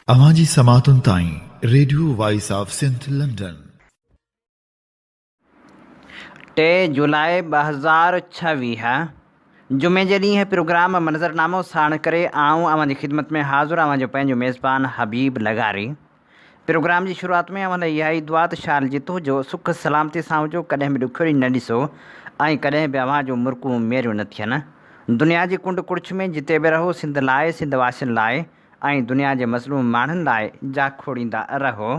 अवांजी समातुन ताईं radio voice of Sindh London. 3 जुलाई 2026 जुमे जे ॾींहुं प्रोग्राम मंज़रनामो साण करे आऊं अवांजी ख़िदमत में हाज़ुर अवांजो पंहिंजो मेज़बान हबीब लगारी। प्रोग्राम जी शुरूआत में अवां लाइ इहा ई दुआ त शाल जितो जो सुख सलामती सां हुजो, कॾहिं बि ॾुखियो न ॾिसो ऐं कॾहिं बि अवां जो मुर्कूं मेरियूं न थियनि। दुनिया जी कुंड कुड़िछ में जिते बि रहो सिंध लाइ, सिंध वासियुनि लाइ ऐं दुनिया जे मज़लूम माण्हुनि लाइ जा खोड़ींदा रहो।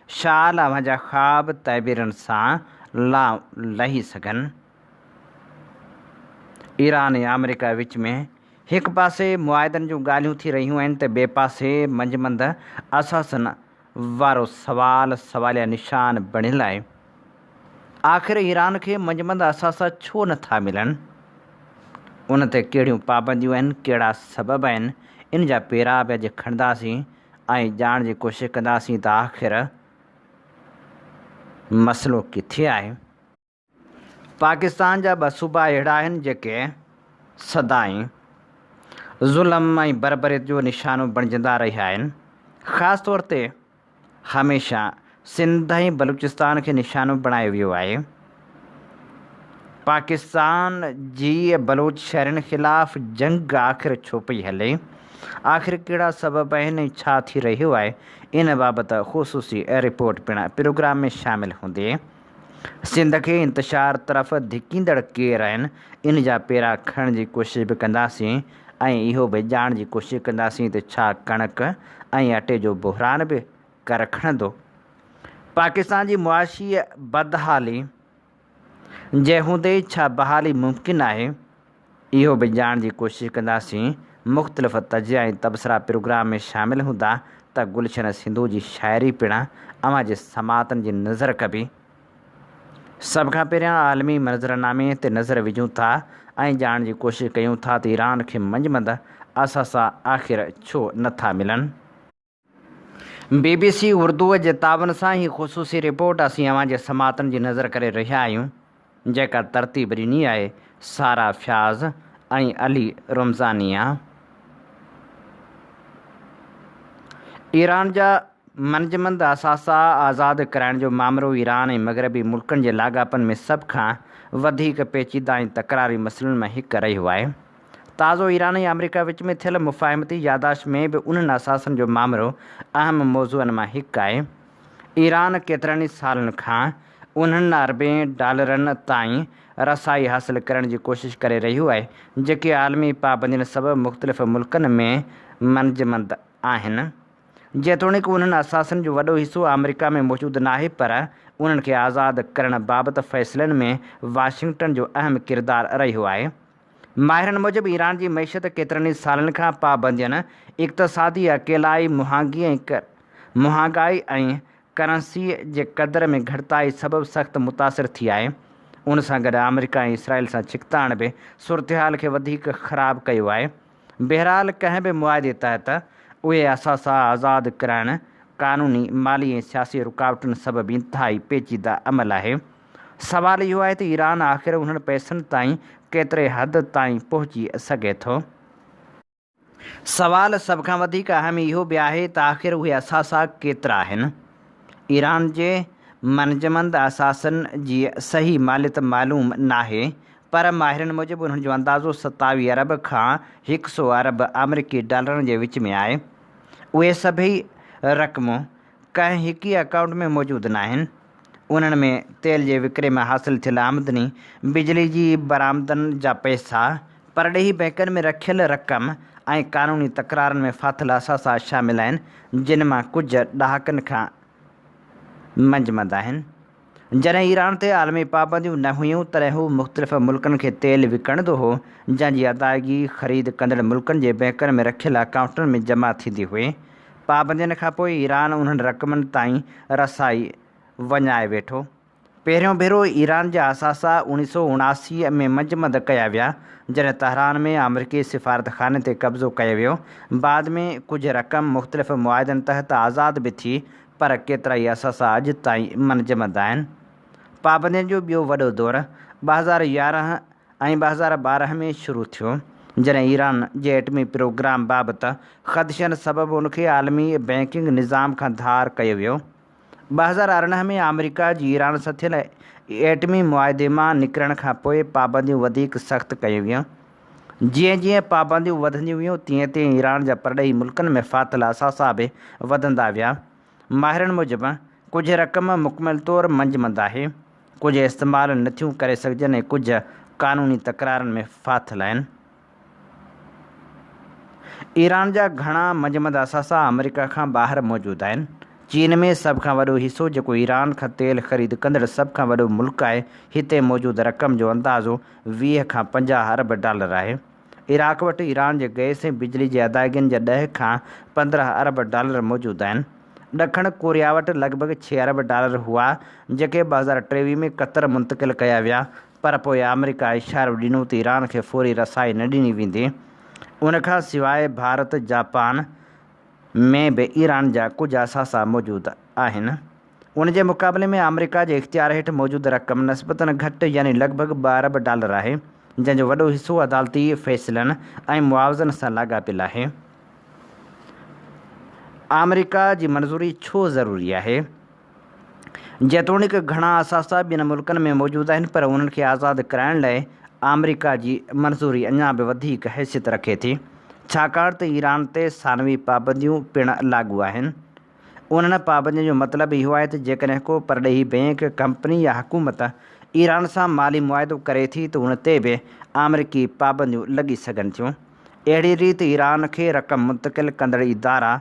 शाल अवां जा ख़्वाब तइबीरनि सां लही सघनि। ईरान ऐं अमेरिका विच में हिकु पासे मुआइदनि जूं ॻाल्हियूं थी रहियूं आहिनि त ॿिए पासे मंझमंद असासनि वारो सवालिया निशान बणियलु आहे। आख़िर ईरान खे मंझमंद असासा छो नथा मिलनि? उन ते कहिड़ियूं पाबंदियूं आहिनि, कहिड़ा सबब आहिनि? इन जा पेरा बि अॼु खणंदासीं ऐं ॼाण जी कोशिशि कंदासीं त आख़िर मसइलो किथे आहे। पाकिस्तान जा 2 सूबा अहिड़ा आहिनि जेके सदाईं ज़ुल्म ऐं बरबरीअत जो निशानो बणिजंदा रहिया आहिनि। ख़ासि तौर ते हमेशह सिंध ऐं बलूचिस्तान खे निशानो बणायो वियो आहे। पाकिस्तान जी बलोच शहरनि ख़िलाफ़ जंग आख़िर छो पई हले? आख़िर कहिड़ा सबब आहिनि ऐं छा थी रहियो आहे? इन बाबति ख़ुसूसी रिपोर्ट पिणु प्रोग्राम में शामिल हूंदी। सिंध खे इंतशार तरफ़ धिकींदड़ केर आहिनि, इन जा पेरा खणण जी कोशिशि बि कंदासीं ऐं इहो बि ॼाण जी कोशिशि कंदासीं त छा कणक ऐं अटे जो बहिरान बि कर खणंदो? पाकिस्तान जी मुआशी बदहाली जे हूंदे छा बहाली मुमकिन आहे? इहो बि ॼाण जी कोशिशि कंदासीं। मुख़्तलिफ़ तजिया ऐं तबसरा प्रोग्राम में शामिल हूंदा त गुलशन सिंधू जी शाइरी पिणु अवां जे समातनि जी नज़र कबी। सभ खां पहिरियां आलमी मंज़रनामे ते नज़र विझूं था ऐं ॼाण जी कोशिशि कयूं था त ईरान खे मंझमंद असासा आख़िर छो नथा मिलनि। BBC उर्दूअ जे तावन सां ही ख़ुसूसी रिपोर्ट असीं अवां जे समातनि जी नज़र करे रहिया आहियूं, जेका तरतीब ॾिनी आहे सारा फ्याज़ ऐं अली रमज़ानिया। ईरान जा मंझमंद असासा आज़ादु कराइण जो मामिलो ईरान ऐं मग़रबी मुल्कनि जे लाॻापनि में सभ खां वधीक पेचीदा ऐं तकरारी मसइलनि में हिकु रहियो आहे। ताज़ो ईरान ऐं अमेरिका विच में थियल मुफ़ाहिमती यादाश्त में बि उन्हनि असासनि जो मामिलो अहम मौज़ूअनि मां हिकु आहे। ईरान केतिरनि ई सालनि खां उन्हनि अरबें डॉलरनि ताईं रसाई हासिलु करण जी कोशिशि करे रहियो आहे, जेके आलमी पाबंदियुनि सबबि मुख़्तलिफ़ मुल्कनि में मंझमंद आहिनि। जेतोणीकि उन्हनि असासनि जो वॾो हिसो अमेरिका में मौजूदु नाहे, पर उन्हनि खे आज़ादु करण बाबति फ़ैसिलनि में वाशिंगटन जो अहम किरदारु रहियो आहे। माहिरनि मूजिबि ईरान जी मईशत केतिरनि ई सालनि खां पाबंदियुनि, इक़्तिसादी अकेलाई, महांगाई ऐं करंसी जे क़दर में घटिताई सबबि सख़्तु मुतासिर थी आहे। उन सां गॾु अमेरिका ऐं इसराइल सां छिकताइण बि सूरतहाल खे वधीक ख़राबु कयो आहे। बहरहाल कंहिं बि मुआदे तहत उहे असासा आज़ादु कराइण क़ानूनी, माली ऐं सियासी रुकावटुनि सबबि इंतिहाई पेचीदा अमल आहे। सवाल इहो आहे त ईरान आख़िर उन्हनि पैसनि ताईं केतिरे हद ताईं पहुची सघे थो। सवाल सभ खां वधीक अहम इहो बि आहे त आख़िर उहे असासा केतिरा आहिनि। ईरान जे मंझमंद असासनि जी सही मालियत मालूम नाहे, पर माहिरनि मूजिबि उन्हनि जो अंदाज़ो 27 अरब खां 100 अरब अमरीकी डॉलरनि जे विच में आहे। उहे सभई रक़मूं कंहिं हिक ई अकाउंट में मौजूदु न आहिनि। उन्हनि में तेल जे विकिरे में हासिलु थियल आमदनी, बिजली जी बरामदनि जा पैसा, परॾेही बैंकनि में रखियल रक़म ऐं क़ानूनी तकरारनि में फाथल असासा शामिल आहिनि, जिन मां कुझु ॾहाकनि खां मंझमंद आहिनि। जॾहिं ईरान ते आलमी पाबंदियूं न हुयूं तॾहिं हू मुख़्तलिफ़ मुल्कनि खे तेल विकिणंदो हो, जंहिंजी अदायगी ख़रीद कंदड़ मुल्कनि जे बैंकनि में रखियल अकाउंटनि में जमा थींदी हुई। पाबंदियुनि खां पोइ ईरान उन्हनि रक़मनि ताईं रसाई वञाए वेठो। पहिरियों भेरो ईरान जा असासा 1979 में मंझमंद कया विया, जॾहिं तहरान में अमरीकी सिफ़ारतखाने ते कब्ज़ो कयो वियो। बाद में कुझु रक़म मुख़्तलिफ़ मुआइदनि तहत आज़ादु बि थी, पर केतिरा ई असासा अॼु ताईं मंझमंद आहिनि। पाबंदियुनि जो ॿियो वॾो दौरु 2011 ऐं 2012 में शुरू थियो, जॾहिं ईरान जे एटमी प्रोग्राम बाबति ख़दशनि सबबि उनखे आलमी बैंकिंग निज़ाम खां धार कयो वियो। 2018 में अमेरिका जी ईरान सां थियल एटमी मुआदे मां निकिरण खां पोइ पाबंदियूं वधीक सख़्तु कयूं वियूं। जीअं जीअं पाबंदियूं वधंदियूं वियूं तीअं तीअं ईरान जा परॾेही मुल्कनि में फाथल असासा बि वधंदा विया। माहिरनि मूजिबि कुझु रक़म मुकमिल तौरु मंजमंद आहे, कुझु इस्तेमालु नथियूं करे सघजनि ऐं कुझु क़ानूनी तकरारनि में फाथल आहिनि। ईरान जा घणा मंजमंद असासा अमेरिका खां ॿाहिरि मौजूदु आहिनि। चीन में सभ खां वॾो हिसो जेको ईरान खां तेल ख़रीद कंदड़ सभ खां वॾो मुल्क आहे, हिते मौजूदु रक़म जो अंदाज़ो 20 खां 50 अरब डॉलर आहे। इराक़ वटि ईरान जे गैस ऐं बिजली जे अदायगियुनि जा 10 खां 15 अरब डॉलर मौजूदु आहिनि। ॾखण कोरिया वटि लॻभॻि 6 अरब डॉलर हुआ जेके 2023 में क़तर मुंतक़िल कया विया, पर पोइ अमेरिका इशारो ॾिनो त ईरान खे फौरी रसाई न ॾिनी वेंदी। उनखां सवाइ भारत जापान में बि ईरान जा कुझु असासा मौजूदु आहिनि। उन जे मुक़ाबले में अमेरिका जे इख़्तियार हेठि मौजूदु रक़म निस्बतन घटि यानी लॻभॻि 2 अरब डॉलर आहे, जंहिंजो वॾो हिसो अदालती फ़ैसिलनि ऐं मुआवज़नि सां लाॻापियलु आहे। अमेरिका जी मंज़ूरी छो ज़रूरी आहे? जेतोणीकि घणा असासा ॿियनि मुल्कनि में मौजूदु आहिनि, पर उन्हनि खे आज़ादु कराइण लाइ अमेरिका जी मंज़ूरी अञा बि वधीक हैसियत रखे थी, छाकाणि त ईरान ते सानवी पाबंदियूं पिणु लागू आहिनि। उन्हनि पाबंदियुनि जो मतिलबु इहो आहे त जेकॾहिं को परॾेही बैंक, कंपनी या हुकूमत ईरान सां माली मुआदो करे थी त उन ते बि अमेरिकी पाबंदियूं लॻी सघनि थियूं। अहिड़ी रीति ईरान खे रक़म मुंतक़िल कंदड़ इदारा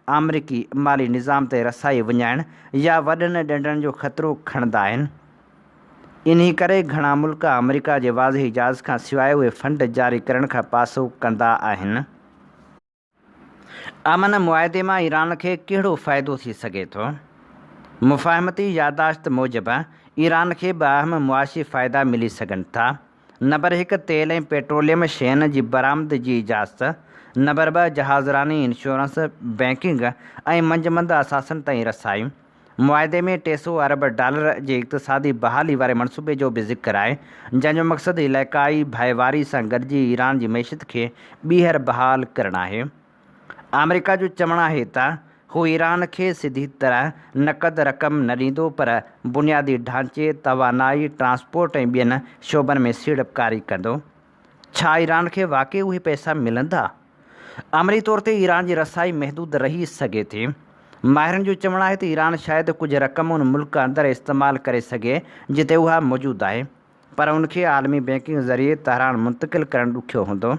अमेरिकी माली निज़ाम ते रसाई विञाइण या वॾनि ॾंडनि जो ख़तरो खणंदा आहिनि। इन्ही करे घणा मुल्क अमेरिका जे वाज़े इजाज़ खां सवाइ उहे फंड जारी करण खां पासो कंदा आहिनि। अमन मुआदे मां ईरान खे कहिड़ो फ़ाइदो थी सघे थो? मुफ़ाहमती यादाश्त मूजिबि ईरान खे ॿ अहम मुआशी फ़ाइदा मिली सघनि था। नंबर 1 तेल ऐं पेट्रोलियम शयुनि जी बरामद जी इजाज़त। नंबर 2 जहाज़रानी, इंश्योरेंस, बैंकिंग ऐं मंजमंद असासनि ताईं रसाई। मुआदे में 300 अरब डॉलर जे इक़्तिसादी बहाली वारे मनसूबे जो बि ज़िक्र आहे, जंहिंजो मक़सदु इलाइक़ाई भाईवारी सां गॾिजी ईरान जी मैशियत खे ॿीहर बहाल करणु आहे। अमेरिका जो चवणु आहे त हू ईरान खे सिधी तरह नक़द रक़म न ॾींदो, पर बुनियादी ढांचे, तवानाई, ट्रांसपोर्ट ऐं ॿियनि शोबनि में सीड़पकारी कंदो। छा ईरान खे वाक़ई उहे पैसा मिलंदा? अमली तौर ते ईरान जी रसाई महदूद रही सघे थी। माहिरनि जो चवणु आहे त ईरान शायदि कुझु रक़म उन मुल्क अंदरि इस्तेमालु करे सघे जिते उहा मौजूदु आहे, पर उनखे आलमी बैंकिंग ज़रिए तहरान मुंतक़िल करणु ॾुखियो हूंदो।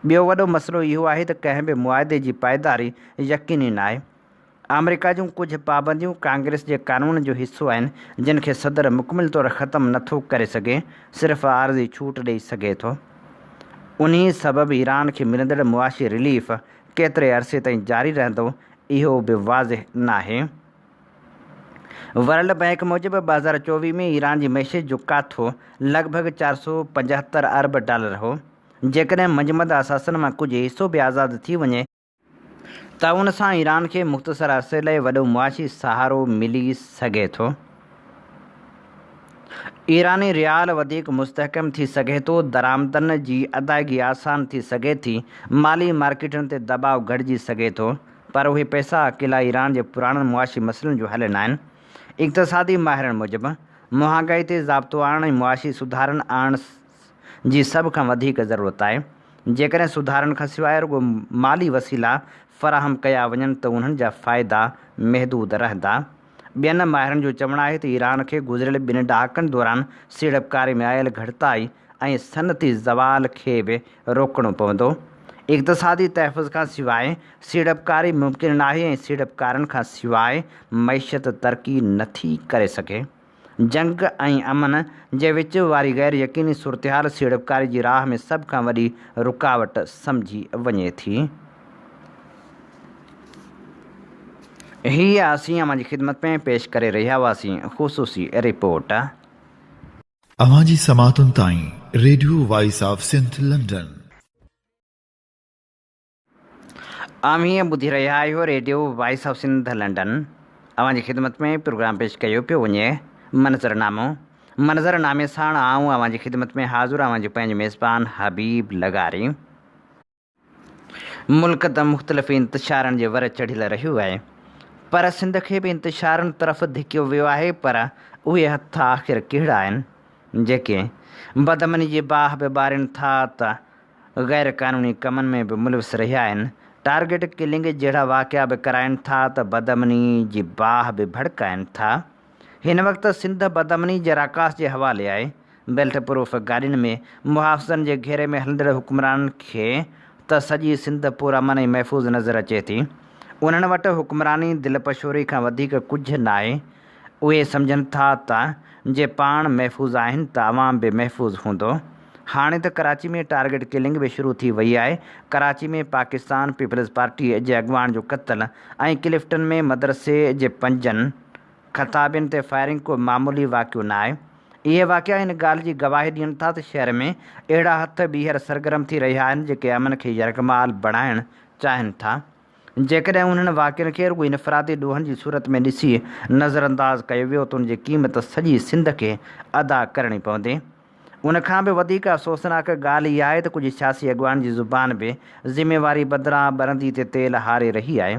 ॿियो वॾो मसइलो इहो आहे त कंहिं बि मुआदे जी पाइदारी यक़ीनी न आहे। अमेरिका जूं कुझु पाबंदियूं कांग्रेस जे क़ानून जो हिसो आहिनि, जिन खे सदर मुकमिल तौरु ख़तमु नथो करे सघे, सिर्फ़ु आरज़ी छूट ॾेई सघे थो। उन्ही सबबि ईरान खे मिलंदड़ मुआशी रिलीफ केतिरे अरसे ताईं जारी रहंदो, इहो बि वाज़िह नाहे। वर्ल्ड बैंक मूजिबि 2024 में ईरान जी मैशियत जो काथो लॻभॻि 475 अरब डॉलर हो। जेकॾहिं मंजमंद असासनि मां कुझु हिसो बि आज़ादु थी वञे त उन सां ईरान खे मुख़्तसर अरसे लाइ वॾो मुआशी सहारो मिली सघे थो। ईरानी रियाल वधीक मुस्तहकम थी सघे थो, दरामदनि जी अदायगी आसान थी सघे थी, माली मार्केटनि ते दबाव घटिजी सघे थो, पर उहे पैसा अकेला ईरान जे पुराणनि मुआशी मसइलनि जो हल न आहिनि। इक़्तिसादी माहिरनि मूजिबि महांगाई ते ज़ाब्तो आणण ऐं मुआशी सुधारनि आणण जी सभ खां वधीक ज़रूरत आहे। जेकॾहिं सुधारनि खां सवाइ रुॻो माली वसीला फ़राहम कया वञनि त उन्हनि जा फ़ाइदा महदूद रहंदा। ॿियनि माहिरनि जो चवणु आहे त ईरान खे गुज़िरियल 2 ॾहाकनि दौरान सीड़पकारी में आयल घटिताई ऐं सनअती ज़वाल खे बि रोकणो पवंदो। इक़्तिसादी तहफ़ुज़ खां सवाइ सीड़पकारी मुमकिन नाहे ऐं सीड़पकारनि खां सवाइ मैशियत तरक़ी नथी करे सघे। जंग ऐं अमन जे विच वारी गैर यकीनी सूरतहाल सीड़पकारी जी राह में सभ खां वॾी रुकावट सम्झी वञे थी। हीअ असीं अव्हां जी ख़िदमत में पेश करे रहिया हुआसीं ख़ुसूसी रिपोर्ट। अव्हां जी समातुनि ताईं radio voice of Sindh London. हीअं ॿुधी रहिया आहियो radio voice of Sindh London. अव्हां जी ख़िदमत में प्रोग्राम पेश कयो पियो वञे मंज़रनामे सां आऊं अव्हां जी ख़िदमत में हाज़िर आहियां पंहिंजे मेज़बान हबीब लगारी। मुल्क त मुख़्तलिफ़ इंतिशारनि जे वर चढ़ियल रहियो आहे, पर सिंध खे बि इंतिशारनि तरफ़ धिकियो वियो आहे। पर उहे हथ आख़िर कहिड़ा आहिनि जेके बदमनी जी बाह बि ॿारनि था त ग़ैर क़ानूनी कमनि में बि मुलविस रहिया आहिनि। टारगेट किलिंग जहिड़ा वाक़िया बि कराइनि था त बदमनी जी बाह बि भड़काइनि था। हिन वक़्तु सिंध बदमनी जे राकास जे हवाले आहे। बेल्ट प्रूफ गाॾियुनि में मुहाफ़िज़नि जे घेरे में हलंदड़ हुक्मराननि खे त सॼी सिंध पूरा मन ई महफ़ूज़ नज़र अचे थी। उन्हनि वटि हुक्मरानी दिलपशोरी खां वधीक कुझु न आहे। उहे सम्झनि था त जे पाण महफ़ूज़ आहिनि त अवाम बि महफ़ूज़ हूंदो। हाणे त कराची में टारगेट किलिंग बि शुरू थी वई आहे। कराची में पाकिस्तान पीपल्स पार्टी जे अॻवान जो क़त्ल ऐं क्लिफ्टन में मदरसे जे 5 ख़ताबियुनि ते फायरिंग को मामूली वाक़ियो न आहे। इहे वाक़िया हिन ॻाल्हि जी गवाही ॾियनि था त शहर में अहिड़ा हथ ॿीहर सरगर्म थी रहिया आहिनि जेके अमन खे यरकमाल बणाइणु चाहिनि था। जेकॾहिं उन्हनि वाक़िअनि खे रुॻो इनफ़रादी ॾोहनि जी सूरत में ॾिसी नज़रअंदाज़ कयो वियो त उनजी क़ीमत सॼी सिंध खे अदा करणी पवंदी। उनखां बि वधीक अफ़सोसनाक ॻाल्हि इहा आहे त कुझु सियासी अॻवान जी ज़ुबान बि ज़िम्मेवारी बदिरां ॿरंदी ते तेल हारे रही आहे।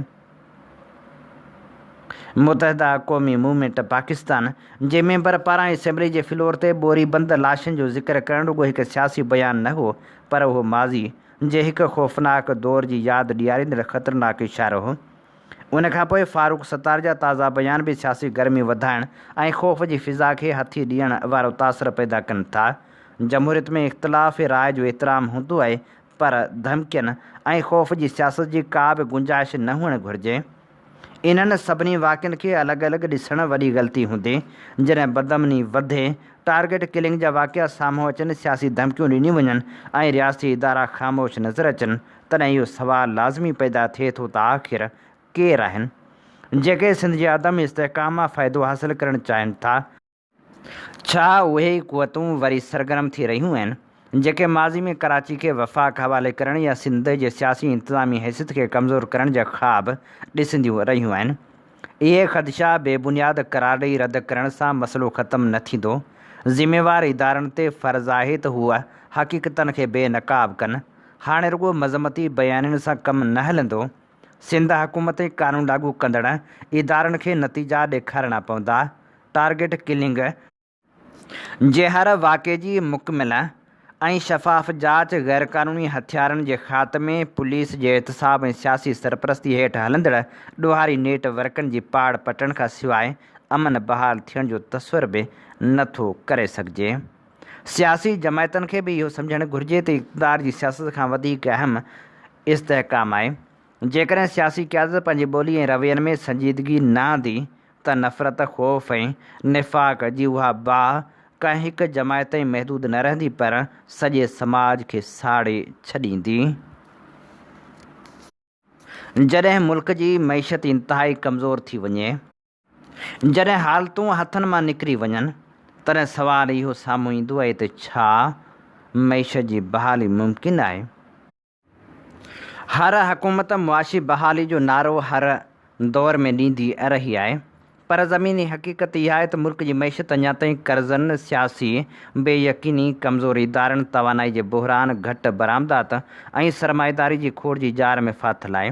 मुतहदा क़ौमी मूवमेंट पाकिस्तान जे मेंबर पारां असेंबली जे फ्लोर ते ॿोरी बंद लाशनि जो ज़िक्र करणु रुॻो हिकु सियासी बयानु न हो, पर उहो माज़ी जे हिकु ख़ौफ़नाक दौर जी यादि ॾियारींदड़ ख़तरनाक इशारो हो। उनखां पोइ फारूक सत्तार जा ताज़ा बयान बि सियासी गर्मी वधाइण ऐं ख़ौफ़ जी फ़िज़ा खे हथी ॾियण वारो तासिर पैदा कनि था। जमहूरियत में इख़्तिलाफ़ राय जो एतिराम हूंदो आहे, पर धमकियुनि ऐं ख़ौफ़ जी सियासत जी का बि गुंजाइश न हुअणु घुरिजे। इन्हनि सभिनी वाक़िअनि खे अलॻि अलॻि ॾिसणु वॾी ग़लती हूंदी। जॾहिं बदमनी वधे, टारगेट किलिंग जा वाक़िआ साम्हूं अचनि, सियासी धमकियूं ॾिनियूं वञनि ऐं रियासती इदारा ख़ामोश नज़र अचनि, तॾहिं इहो सुवालु लाज़मी पैदा थिए थो त आख़िर केरु आहिनि जेके सिंध जे अदम इस्तेहकाम मां फ़ाइदो हासिलु करणु चाहिनि था। छा उहे ई क़ुवतूं वरी सरगर्म थी रहियूं आहिनि जेके माज़ी में कराची खे वफ़ाक़ हवाले करण या सिंध जे सियासी इंतिज़ामी हैसियत खे कमज़ोर करण जा ख़्वाब ॾिसंदियूं रहियूं आहिनि। इहे ख़दशा बेबुनियाद करार ॾेई रद्द करण सां मसइलो ख़तमु न थींदो। ज़िम्मेवार इदारनि ते फ़र्ज़ु आहे त हूअ हक़ीक़तनि खे बेनक़ाब कनि। हाणे रुॻो मज़मती बयाननि सां कमु न हलंदो। सिंध हुकूमत क़ानून लागू कंदड़ इदारनि खे नतीजा ॾेखारणा पवंदा। टारगेट किलिंग जे हर वाक़े जी मुकमिल ऐं शफ़ाफ़ जाच, ग़ैर क़ानूनी हथियारनि जे ख़ात्मे, पुलिस जे एहतिसाब ऐं सियासी सरपरस्ती हेठि हलंदड़ ॾोहारी नेटवर्कनि जी पाड़ पटण खां सवाइ अमन बहाल थियण जो तस्वुर बि नथो करे सघिजे। सियासी जमायतनि खे बि इहो सम्झणु घुरिजे त इक़्तिदार जी सियासत खां वधीक अहम इस्तेहकाम आहे। जेकॾहिं सियासी क़यादत पंहिंजी ॿोली ऐं रवैयनि में संजीदगी न आंदी त नफ़रत, ख़ौफ़ ऐं निफ़ाक़ जी उहा बाह कंहिं हिकु जमायत ताईं महदूद न रहंदी, पर सॼे समाज खे साड़े छॾींदी। जॾहिं मुल्क जी मईशत इंतिहाई कमज़ोर थी वञे, जॾहिं हालतूं हथनि मां निकिरी वञनि, तॾहिं सुवालु इहो साम्हूं ईंदो आहे त छा मईशत जी बहाली मुमकिन आहे? हर हुकूमत मुआशी बहाली जो नारो हर दौर में ॾींदी रही आहे, पर ज़मीनी हक़ीक़त इहा आहे त मुल्क जी मईशत अञा ताईं कर्ज़नि, सियासी बेयकीनी, कमज़ोर इदारनि, तवानाई जे बहिरान, घटि बरामदात ऐं सरमाएदारी जी खोड़ जी जार में फाथल आहे।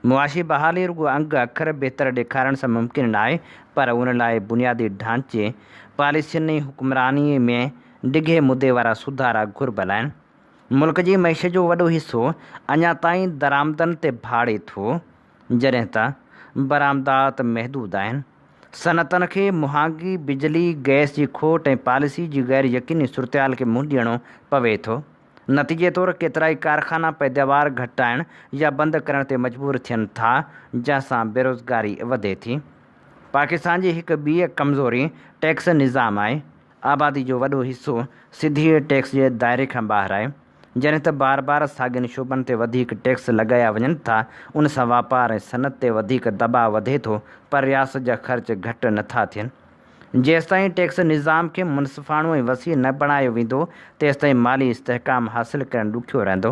मुआशी बहाली रुॻो अंग अखर बहितर ॾेखारण सां मुमकिन न आहे, पर उन लाइ बुनियादी ढांचे, पॉलिसियुनि ऐं हुक्मरानीअ में डिघे मुदे वारा सुधारा घुरिबल आहिनि। मुल्क जी मईशत जो वॾो हिसो अञा ताईं दरामदनि ते भाड़े थो, जॾहिं त बरामदात महदूद आहिनि। सनअतनि खे मुहांगी बिजली, गैस जी खोट ऐं पॉलिसी जी ग़ैर यकीनी सूरतहाल खे मुंहुं ॾियणो पवे थो। नतीजे तौरु केतिरा ई कारख़ाना पैदावार घटाइण या बंदि करण ते मजबूर थियनि था, जंहिंसां बेरोज़गारी वधे थी। पाकिस्तान जी हिकु ॿी कमज़ोरी टैक्स निज़ाम आहे। आबादी जो वॾो हिसो सिधी टैक्स जे दाइरे खां ॿाहिरि आहे। जॾहिं त बार बार साॻियुनि शोबनि ते वधीक टैक्स लॻाया वञनि था, उन सां वापार ऐं सनअत ते वधीक दॿाउ वधे थो, पर रियासत जा ख़र्च घटि नथा थियनि। जेसिताईं टैक्स निज़ाम खे मुनसिफ़ाणो ऐं वसीअ न बणायो वेंदो, तेसिताईं माली इस्तेहकाम हासिलु करणु ॾुखियो रहंदो।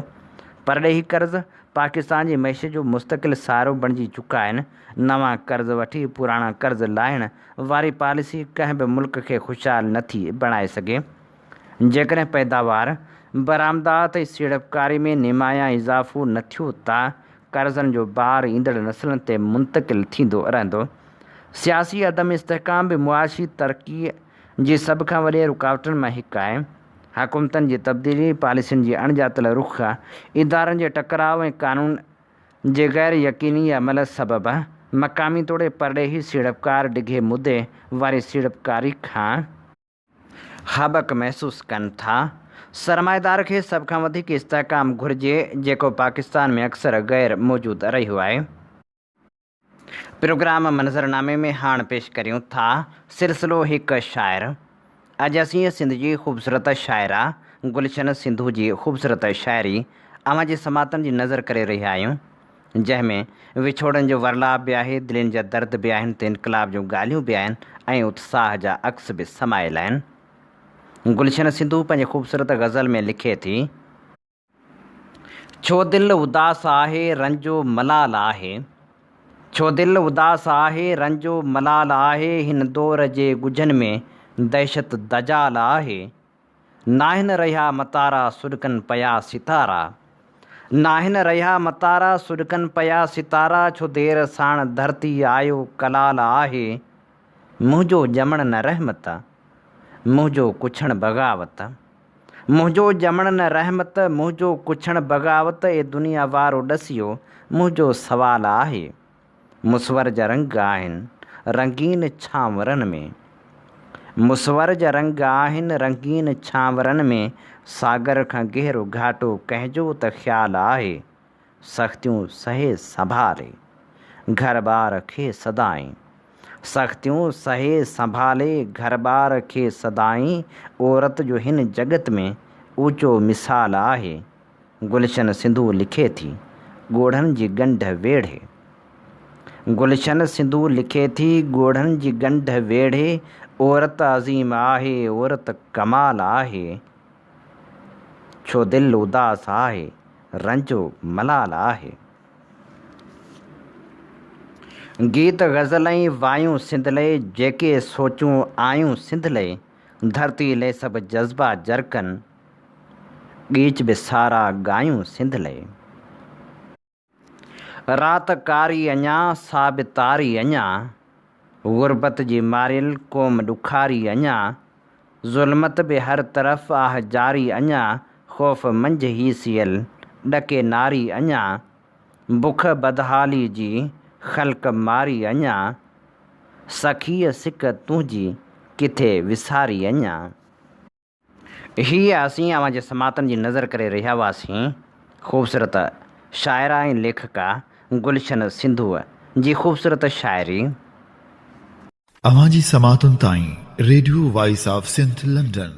परॾेही कर्ज़ पाकिस्तान जी मईशत जो मुस्तक़िल सहारो बणिजी चुका आहिनि। नवां कर्ज़ वठी पुराणा कर्ज़ लाहिण वारी पॉलिसी कंहिं बि मुल्क खे ख़ुशहाल नथी बणाए सघे। जेकॾहिं पैदावार बरामदात ऐं सीड़पकारी में निमाया इज़ाफ़ो न थियो त कर्ज़नि जो भार ईंदड़ नसलनि ते मुंतक़िल थींदो रहंदो। सियासी अदम इस्तेहकाम बि मुआशी तरक़ी जी सभ खां वॾे रुकावटुनि मां हिकु आहे। हुकूमतनि जी तब्दीली, पॉलिसियुनि जी अणॼातल रुख़, इदारनि जे टकराव ऐं कानून जे गैर यकीनी अमल सबबि मक़ामी तौर परॾेही सीड़पकार डिघे मुदे वारी सीड़पकारी खां हॿक महसूस कनि था। सरमाएदार खे सभ खां वधीक इस्तेहकाम घुरिजे, जेको पाकिस्तान में अक्सर गैर मौजूदु रहियो आहे। प्रोग्राम मंज़रनामे में हाणे पेश करियूं था सिलसिलो हिकु शाइर। अॼु असीं सिंध जी ख़ूबसूरत शाइरा गुलशन सिंधू जी ख़ूबसूरत शाइरी अवां जी समातनि जी नज़र करे रहिया आहियूं, जंहिंमें विछोड़नि जो वरलाप बि आहे, दिलनि जा दर्द बि आहिनि, त इनकलाब जूं ॻाल्हियूं बि आहिनि ऐं उत्साह जा अक्स बि समायल आहिनि। गुलशन सिंधू पंहिंजे ख़ूबसूरत गज़ल में लिखे थी, छो दिलि उदास आहे रंजो मलाल आहे, छो दिलि उदास आहे रंजो मलाल आहे, हिन दौर जे ॻुझनि में दहशत दजाल आहे। नाहिन रहिया मतारा सुॾकनि पिया सितारा, नाहिन रहिया मतारा सुॾकनि पिया सितारा, छो देर साण धरती आयो कलाल आहे। मुंहिंजो ॼमण न रहमत, मुंहिंजो कुछण बग़ावत, मुंहिंजो ॼमण न रहमत, मुंहिंजो कुछण बग़ावत, ए दुनिया वारो ॾसियो मुंहिंजो सवाल आहे। मुसवर जा रंग आहिनि रंगीन छांवरनि में, मुसवर जा रंग आहिनि रंगीन छांवरनि में, सागर खां गहरो घाटो कंहिंजो त ख़्यालु आहे। सख़्तियूं सहे संभाले घर ॿार खे सदाईं, सख़्तियूं सहे संभाले घर ॿार खे सदाईं, औरत जो हिन जगत में ऊचो मिसाल आहे। गुलशन सिंधू लिखे थी ॻोढ़नि जी ॻंढ वेढ़े, गुलशन सिंधू लिखे थी ॻोढ़नि जी ॻंढ वेढ़े, औरत अज़ीम आहे औरत कमाल आहे, छो दिलि उदास आहे रंजो मलाल आहे। गीत ग़ज़ल ऐं वायूं सिंधले, जेके सोचूं आयूं सिंधले, धरती ले सभु जज़्बा जरकनि, गीच बि सारा ॻायूं सिंधले। रात कारी अञा साबित तारी अञा, ग़ुरबत जी मारियल क़ौम ॾुखारी अञा, ज़ुल्मत बि हर तरफ़ आह जारी अञा, ख़ौफ़ मंझि ही सियल ॾके नारी अञा, बुख बदहाली जी ख़ल्क़ मारी अञा, सखीअ सिक तुंहिंजी किथे विसारी अञा। हीअ असीं अवां जे समातनि जी नज़र करे रहिया हुआसीं ख़ूबसूरत शाइरा ऐं लेखका गुलशन सिंधूअ जी ख़ूबसूरत शाइरी। अवां जी समातुनि ताईं radio voice of Sindh London.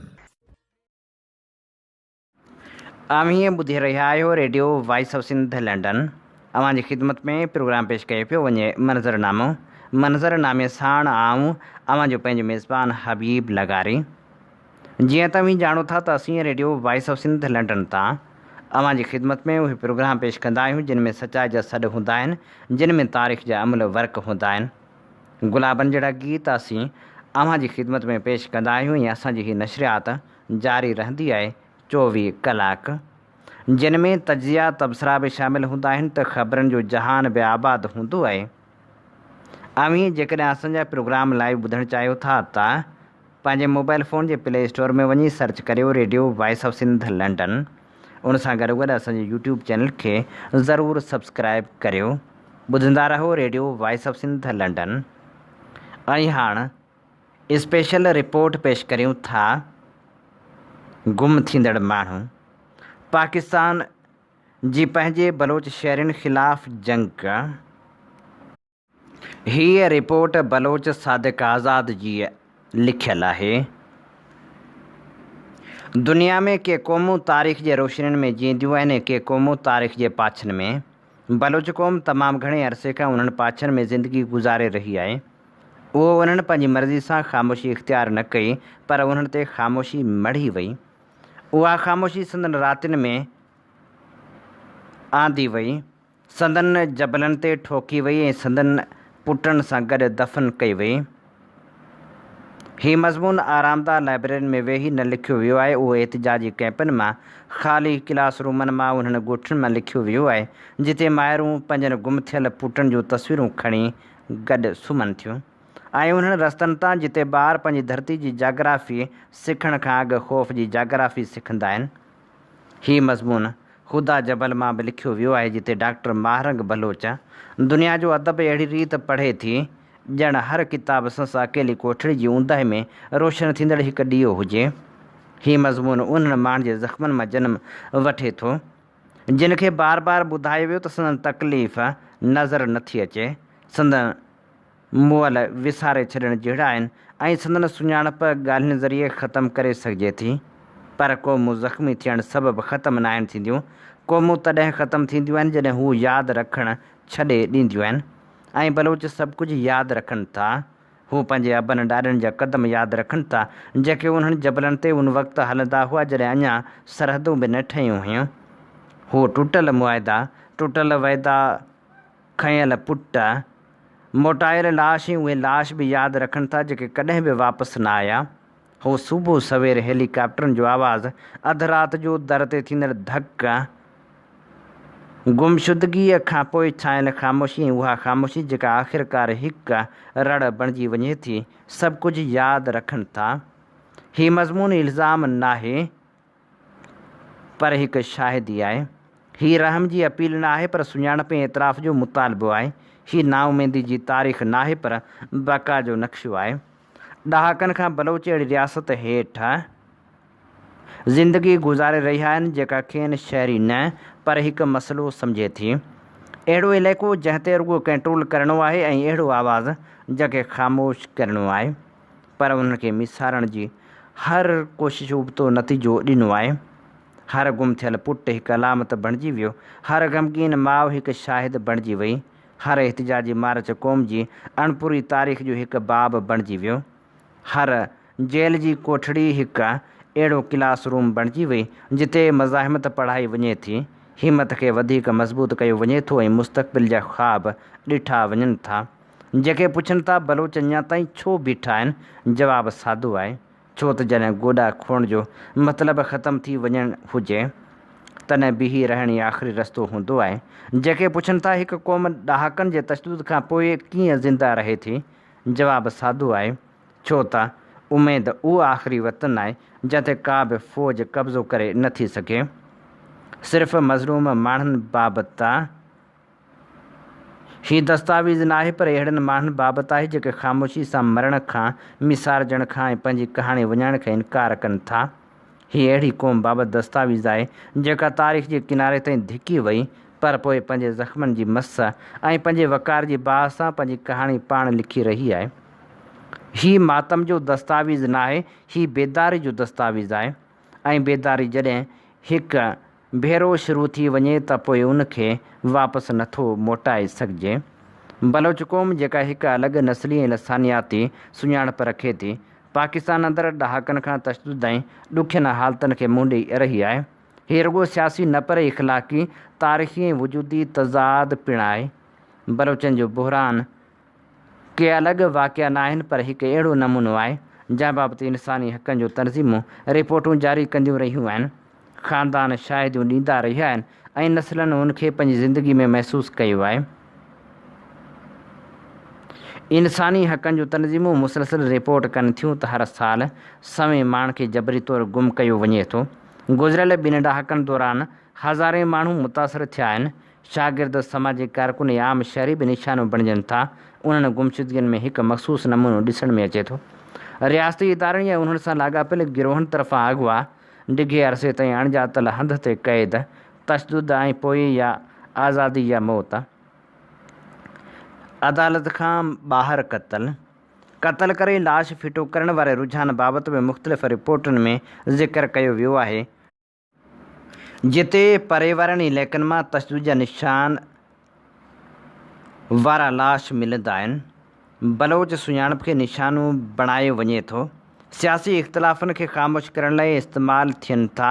अव्हीं ॿुधी रहिया आहियो radio voice of Sindh London. अवां जी ख़िदमत में प्रोग्राम पेश कयो पियो वञे मंज़रनामो। मंज़रनामे साण आऊं अवां जो पंहिंजो मेज़बान हबीब लगारी। जीअं त तव्हीं ॼाणो था त असीं radio voice of Sindh London तां अवां जी ख़िदमत में उहे प्रोग्राम पेश कंदा आहियूं जिन में सचाई जा सॾ हूंदा आहिनि, जिन में तारीख़ जा अमल वर्क हूंदा आहिनि। गुलाबनि जहिड़ा गीत असीं अवां जी ख़िदमत में पेश कंदा आहियूं ऐं असांजी हीअ नशरियात जारी रहंदी आहे 24 कलाक, जिन में तजिया तबसरा बि शामिल हूंदा आहिनि त ख़बरनि जो जहान बि आबाद हूंदो आहे। अव्हीं जेकॾहिं असांजा प्रोग्राम लाइव ॿुधणु चाहियो था त पंहिंजे मोबाइल फ़ोन जे प्ले स्टोर में वञी सर्च करियो radio voice of Sindh London. उन सां गॾु गॾु असांजे यूट्यूब चैनल खे ज़रूरु सब्सक्राइब करियो। ॿुधंदा रहो radio voice of Sindh London. ऐं हाणे स्पेशल रिपोर्ट पेश करियूं था गुम थींदड़ माण्हू, पाकिस्तान जी पंहिंजे बलोच शहरनि ख़िलाफ़ जंग। हीअ रिपोर्ट बलोच सादिक आज़ाद जी लिखियल आहे। दुनिया में के क़ौमूं तारीख़ जे रोशनियुनि में जींदियूं आहिनि, के क़ौमूं तारीख़ जे पाछनि में। बलोच क़ौम तमामु घणे अरसे खां उन्हनि पाछनि में ज़िंदगी गुज़ारे रही आहे। उहो उन्हनि पंहिंजी मर्ज़ी सां ख़ामोशी इख़्तियार न कई, पर उन्हनि ते ख़ामोशी मढ़ी वई। उहा ख़ामोशी संदन रातिनि में आंदी वई, संदन जबलनि ते ठोकी वई ऐं संदन पुटनि सां गॾु दफ़न कई वई। हीउ मज़मून आरामदाह लाइब्रेरियुनि में वेही न लिखियो वियो आहे, उहो एहतिजाजी कैंपनि मां, ख़ाली क्लासरूमनि मां, उन्हनि ॻोठनि मां लिखियो वियो आहे जिते माइरूं पंहिंजनि गुम थियल पुटनि जूं तस्वीरूं खणी गॾु सुम्हनि थियूं, ऐं उन्हनि रस्तनि तां जिते ॿार पंहिंजी धरती जी जाग्राफ़ी सिखण खां अॻु ख़ौफ़ जी जाग्राफ़ी सिखंदा आहिनि। हीउ मज़मून ख़ुदा जबल मां बि लिखियो वियो आहे जिते डॉक्टर महारंग बलोच दुनिया जो अदब अहिड़ी रीति पढ़े थी ॼण हर किताब संस अकेली कोठड़ी जी ऊंदहि में रोशन थींदड़ हिकु ॾीओ हुजे। हीउ मज़मून उन्हनि माण्हुनि जे ज़ख़्मनि मां जनम वठे थो जिन खे बार बार ॿुधायो वियो त संदन तकलीफ़ नज़र नथी अचे, संदन मुअल विसारे छॾण जहिड़ा आहिनि ऐं संदन सुञाणप ॻाल्हियुनि ज़रिए ख़तमु करे सघिजे थी। पर क़ौमूं ज़ख़्मी थियण सबबु ख़तमु न आहिनि थींदियूं, क़ौमूं तॾहिं ख़तमु थींदियूं आहिनि जॾहिं हू यादि रखणु छॾे ॾींदियूं आहिनि, ऐं बलोच सभु कुझु यादि रखनि था। हू पंहिंजे अबनि ॾाॾनि जा क़दम यादि रखनि था जेके उन्हनि जबलनि ते उन वक़्तु हलंदा हुआ जॾहिं अञा सरहदूं बि न ठहियूं हुयूं। हू टुटल मुआदा, टुटल वाइदा, खयल पुट, मोटायल लाश ऐं उहे लाश बि यादि रखनि था जेके कॾहिं बि वापसि न आया। हू सुबुह सवेर हेलीकॉप्टरनि जो आवाज़ु, अधु राति जो दर ते थींदड़ धक, गुमशुदगीअ खां पोइ छायल ख़ामोशी ऐं उहा ख़ामोशी जेका आख़िरकार हिकु रड़ बणिजी वञे थी, सभु कुझु यादि रखनि था। हीउ मज़मून इल्ज़ाम नाहे पर हिकु शाहिदी आहे। हीउ रहम जी अपील न आहे पर सुञाणप ऐं एतिराफ़ जो मुतालबो आहे। हीउ नाउमेदी जी तारीख़ नाहे पर बका जो नक्शो आहे। ॾहाकनि खां बलोच अहिड़ी रियासत हेठि ज़िंदगी गुज़ारे रहिया आहिनि जेका खेनि शहरी न पर हिकु मसइलो सम्झे थी, अहिड़ो इलाइक़ो जंहिं ते रुॻो कंट्रोल करिणो आहे ऐं अहिड़ो आवाज़ु जंहिंखे ख़ामोश करिणो आहे, पर उन्हनि खे मिसारण जी हर कोशिशि उबतो नतीजो ॾिनो आहे। हर गुम थियल पुटु हिकु अलामत बणिजी वियो, हर ग़मगीन माउ हिकु शाहिद बणिजी वई, हर एहतिजाजी मार्च क़ौम जी अणपूरी तारीख़ जो हिकु बाब बणिजी वियो, हर जेल जी कोठड़ी हिकु अहिड़ो क्लासरूम बणिजी वई जिते मज़ाहिमत पढ़ाई वञे थी, हिमत खे वधीक मज़बूत कयो वञे थो ऐं मुस्तक़बिल जा ख़्वाब ॾिठा वञनि था। जेके पुछनि था बलोच अञा ताईं छो बीठा आहिनि, जवाबु सादो आहे, छो त जॾहिं गोॾा खोण जो मतिलबु ख़तमु थी वञणु हुजे तॾहिं बीही रहण ई आख़िरी रस्तो हूंदो आहे। जेके पुछनि था हिकु क़ौम ॾहाकनि जे तशदुद खां पोइ कीअं ज़िंदा रहे थी, जवाबु सादो आहे, छो त उमेद उहो आख़िरी वतन आहे जिते का बि फ़ौज कब्ज़ो करे नथी सघे। सिर्फ़ु मज़लूम माण्हुनि बाबति हीउ दस्तावेज़ न आहे पर अहिड़नि माण्हुनि बाबति आहे जेके ख़ामोशी सां मरण खां, मिसारजण खां ऐं पंहिंजी कहाणी विञाइण खां इनकार कनि था। हीअ अहिड़ी क़ौम बाबति दस्तावेज़ आहे जेका तारीख़ जे किनारे ताईं धिकी वई पर पोइ पंहिंजे ज़ख़्मनि जी मस ऐं पंहिंजे वक़ार जी बाहि सां पंहिंजी कहाणी पाण लिखी रही आहे। हीउ मातम जो दस्तावेज़ न आहे, हीउ बेदारी जो दस्तावेज़ आहे, ऐं बेदारी जॾहिं हिकु भेरो शुरू थी वञे त पोइ उनखे वापसि नथो मोटाए सघिजे। बलोच क़ौम जेका हिकु अलॻि नस्ली ऐं लसानियाती सुञाणप रखे थी, पाकिस्तान अंदरि ॾहाकनि खां तशदुद ऐं ॾुखियनि हालतुनि खे मुंडी रही आहे। हीउ रुॻो सियासी न पर इख़लाक़ी, तारीख़ी ऐं वजूदी तज़ाद पिणु आहे। बलोचनि जो बहरान के अलॻि वाक़िया न आहिनि पर हिकु अहिड़ो नमूनो आहे जंहिं बाबति इंसानी हक़नि जो तनज़ीमूं रिपोर्टूं जारी कंदियूं रहियूं आहिनि, ख़ानदान शाहिदियूं ॾींदा रहिया आहिनि ऐं नस्लनि उनखे पंहिंजी ज़िंदगी में महसूसु कयो आहे। इंसानी हक़नि जूं तनज़ीमूं मुसलसिल रिपोर्ट कनि थियूं त हर साल सवें माण्हुनि खे जबरी तौरु गुम कयो वञे थो। गुज़िरियल 2 ॾहाकनि दौरान हज़ारे माण्हू मुतासिर थिया आहिनि। शागिर्द, समाजी कारकुन ऐं आम शहरी बि निशानो बणिजनि था। उन्हनि गुमशुदगियुनि में हिकु मख़सूसु नमूनो ॾिसण में अचे थो। रियासती इदारनि या उन्हनि सां लाॻापियल गिरोहनि तरफ़ां अॻुवा, डिघे अरसे ताईं अणॼातल हंध ते क़ैद, तशदुद ऐं पोइ या आज़ादी या मौत, अदालत खां ॿाहिरि क़तल करे लाश फिटो करण वारे रुझान बाबति बि मुख़्तलिफ़ रिपोर्टुनि में ज़िक्र कयो वियो आहे जिते परे वारनि इलाइक़नि मां तशदुद जा निशान वारा लाश मिलंदा आहिनि। बलोच सुञाणप खे निशानो बणायो वञे थो, सियासी इख़्तिलाफ़नि खे ख़ामोश करण लाइ इस्तेमालु थियनि था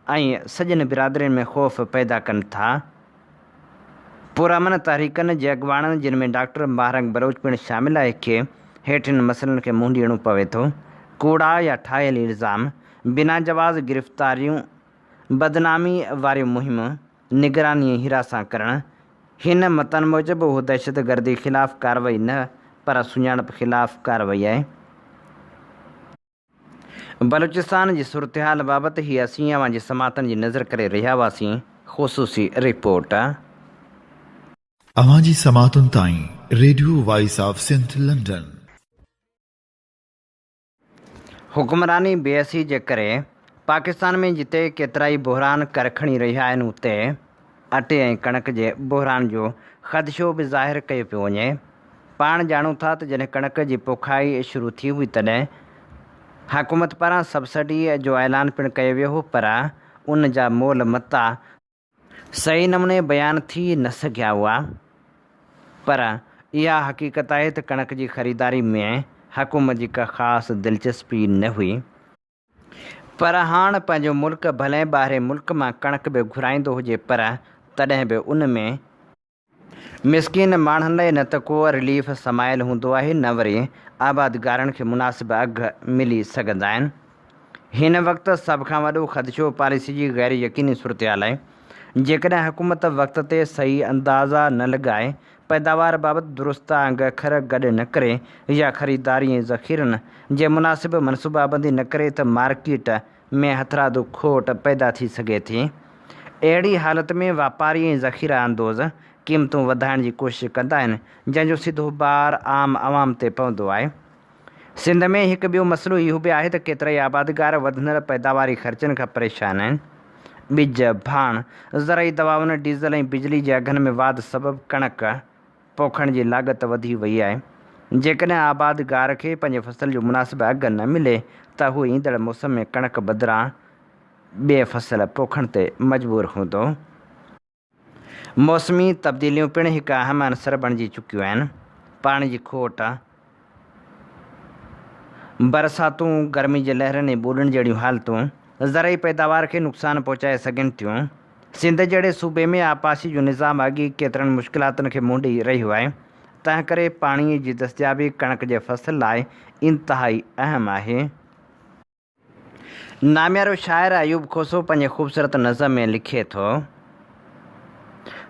ऐं सॼनि बिरादरियुनि में ख़ौफ़ पैदा कनि था। पुरअमन तहरीकनि जे अॻुवाणनि जिन में डॉक्टर महारंग बलोच पिणु शामिलु आहे खे हेठिन मसइलनि खे मुंहुं ॾियणो पवे थो। कूड़ा या ठाहियल इल्ज़ाम, बिना जवाज़ गिरफ़्तारियूं, बदनामी वारियूं मुहिमूं निगरानी हिरासां करणु। हिन मतनि मूजिबि उहो दहशतगर्दी ख़िलाफ़ु कार्रवाई न पर सुञाणप ख़िलाफ़ु कार्रवाई आहे। बलूचिस्तान जी सूरतहाल बाबति ही असीं अव्हां जी समातनि जी नज़र करे रहिया हुआसीं। ख़ुसूसी रिपोर्ट। अवां जी समातुनि ताईं radio voice of Sindh London. हुकुमरानी बेअसी जे करे पाकिस्तान में जिते केतिरा ई बहरान कर खणी रहिया आहिनि, उते अटे ऐं कणक जे बहरान जो ख़दशो बि ज़ाहिर कयो पियो वञे। पाण ॼाणूं था त जॾहिं कणक जी पोखाई शुरू थी हुई तॾहिं हुकूमत पारां सब्सिडी जो ऐलान पिणु कयो वियो हो, पर उन जा मोल मता सही नमूने बयानु थी न सघिया हुआ। पर इहा हक़ीक़त आहे त कणक जी ख़रीदारी में हुकूमत जी का ख़ासि दिलचस्पी न हुई। पर हाणे पंहिंजो मुल्क भले ॿाहिरि मुल्क मां कणक बि घुराईंदो हुजे, पर तॾहिं बि उन में मिसकिन माण्हुनि लाइ न त को रिलीफ समायल हूंदो आहे, न वरी आबादगारनि खे मुनासिब अघ मिली सघंदा आहिनि। हिन वक़्तु सभ खां वॾो ख़दशो पॉलिसी जी गैर यकीनी सूरतहाल आहे। जेकॾहिं हुकूमत वक़्त ते सही अंदाज़ा न लॻाए, पैदावार बाबति दुरुस्त अंग अखर गॾु न करे या ख़रीदारी ऐं ज़ख़ीरनि जे मुनासिब मनसूबाबंदी न करे त मार्केट में हथरादू खोट पैदा थी सघे थी। अहिड़ी हालत में वापारी ऐं ज़ख़ीरा अंदोज़ क़ीमतूं वधाइण जी कोशिशि कंदा आहिनि, जंहिंजो सिधो बार आम अवाम ते पवंदो आहे। सिंध में हिकु ॿियो मसइलो इहो बि आहे त केतिरा ई आबादगार वधंदड़ पैदावारी ख़र्चनि खां परेशान आहिनि। ॿिज, भाण, ज़रई दवाउनि, डीज़ल ऐं बिजली जे अघनि में वाध सबबु कणक पोखण जी लाॻत वधी वई आहे। जेकॾहिं आबादगार खे पंहिंजे फसल जो मुनासिब अघु न मिले त हू ईंदड़ मौसम में कणक बदिरां ॿिए फसल पोखण ते मजबूर हूंदो। मौसमी तब्दीलियूं पिणु हिकु अहम अनसर बणिजी चुकियूं आहिनि। पाणी जी खोट, बरसातूं, गर्मी जे लहरनि ऐं ॿूॾनि जहिड़ियूं हालतूं ज़रई पैदावार खे नुक़सानु पहुचाए सघनि थियूं। सिंध जहिड़े सूबे में आपाशी जो निज़ाम अॻी केतिरनि मुश्किलातुनि खे मुंडी रहियो आहे। तंहिं करे पाणीअ जी दस्तियाबी कणक जे फसल लाइ इंतिहाई अहम आहे। नामियारो शाइर अयूब खोसो पंहिंजे ख़ूबसूरत नज़म में लिखे थो,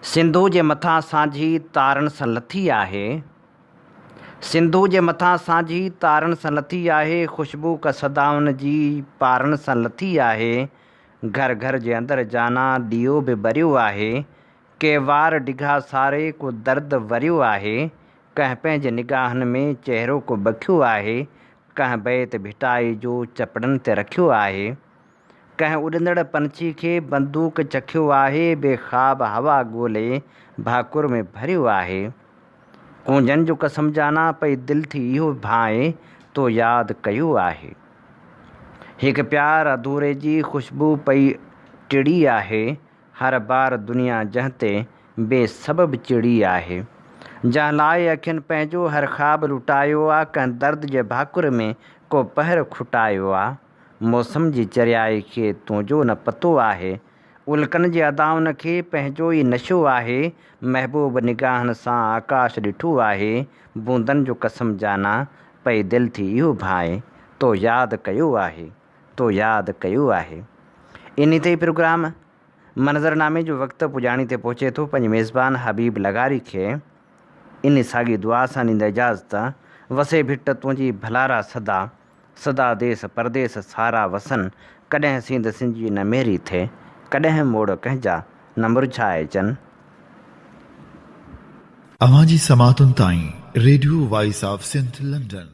सिंधू जे मथां सांझी तारनि सां लथी आहे, सिंधू जे मथां सांझी तारनि सां लथी आहे, ख़ुशबू कसदाउनि जी पारनि सां लथी आहे, घर घर जे अंदरि जाना ॾीओ बि ॿरियो आहे, के वार डिघा सारे को दर्द वरियो आहे, कंहिं पंहिंजे निगाहनि में चहिरो को बखियो आहे, कंहिं बैत भिटाई जो चपड़नि ते रखियो आहे, कंहिं उॾंदड़ पंछी खे बंदूक चखियो आहे, बेख़्वाब हवा ॻोल्हे भाकुर में भरियो आहे, कूंजनि जो कसम जाना पई दिलि थी इहो भाए तो यादि कयो आहे, हिकु प्यार अधूरे जी ख़ुशबू पई टिड़ी आहे, हर बार दुनिया जंहिं ते बेसबब चिड़ी आहे, जंहिं लाइ अखियुनि पंहिंजो हर ख़्वाब लुटायो आहे, कंहिं दर्द जे भाकुर में को पहर खुटायो आहे, मौसम जी चरियाई खे तुंहिंजो न पतो आहे, उल्कनि जे अदाउनि खे पंहिंजो ई नशो आहे, महबूब निगाहनि सां आकाश ॾिठो आहे, बूंदनि जो कसम जाना पई दिलि थी इहो भाए तो यादि कयो आहे, तो यादि कयो आहे। इन ते प्रोग्राम मंज़रनामे जो वक़्तु पुॼाणी ते पहुचे थो। पंहिंजे मेज़बान हबीब लगारी खे इन साॻी दुआ सां ॾींदा इजाज़त। वसे भिट तुंहिंजी भलारा सदा, सदा देस परदेस सारा वसन, कॾहिं सिंध सिंधी न मेरी थिए, कॾहिं मोड़ कंहिंजा न मुरझाए जन। अवां जी समातुनि ताईं radio voice of Sindh London.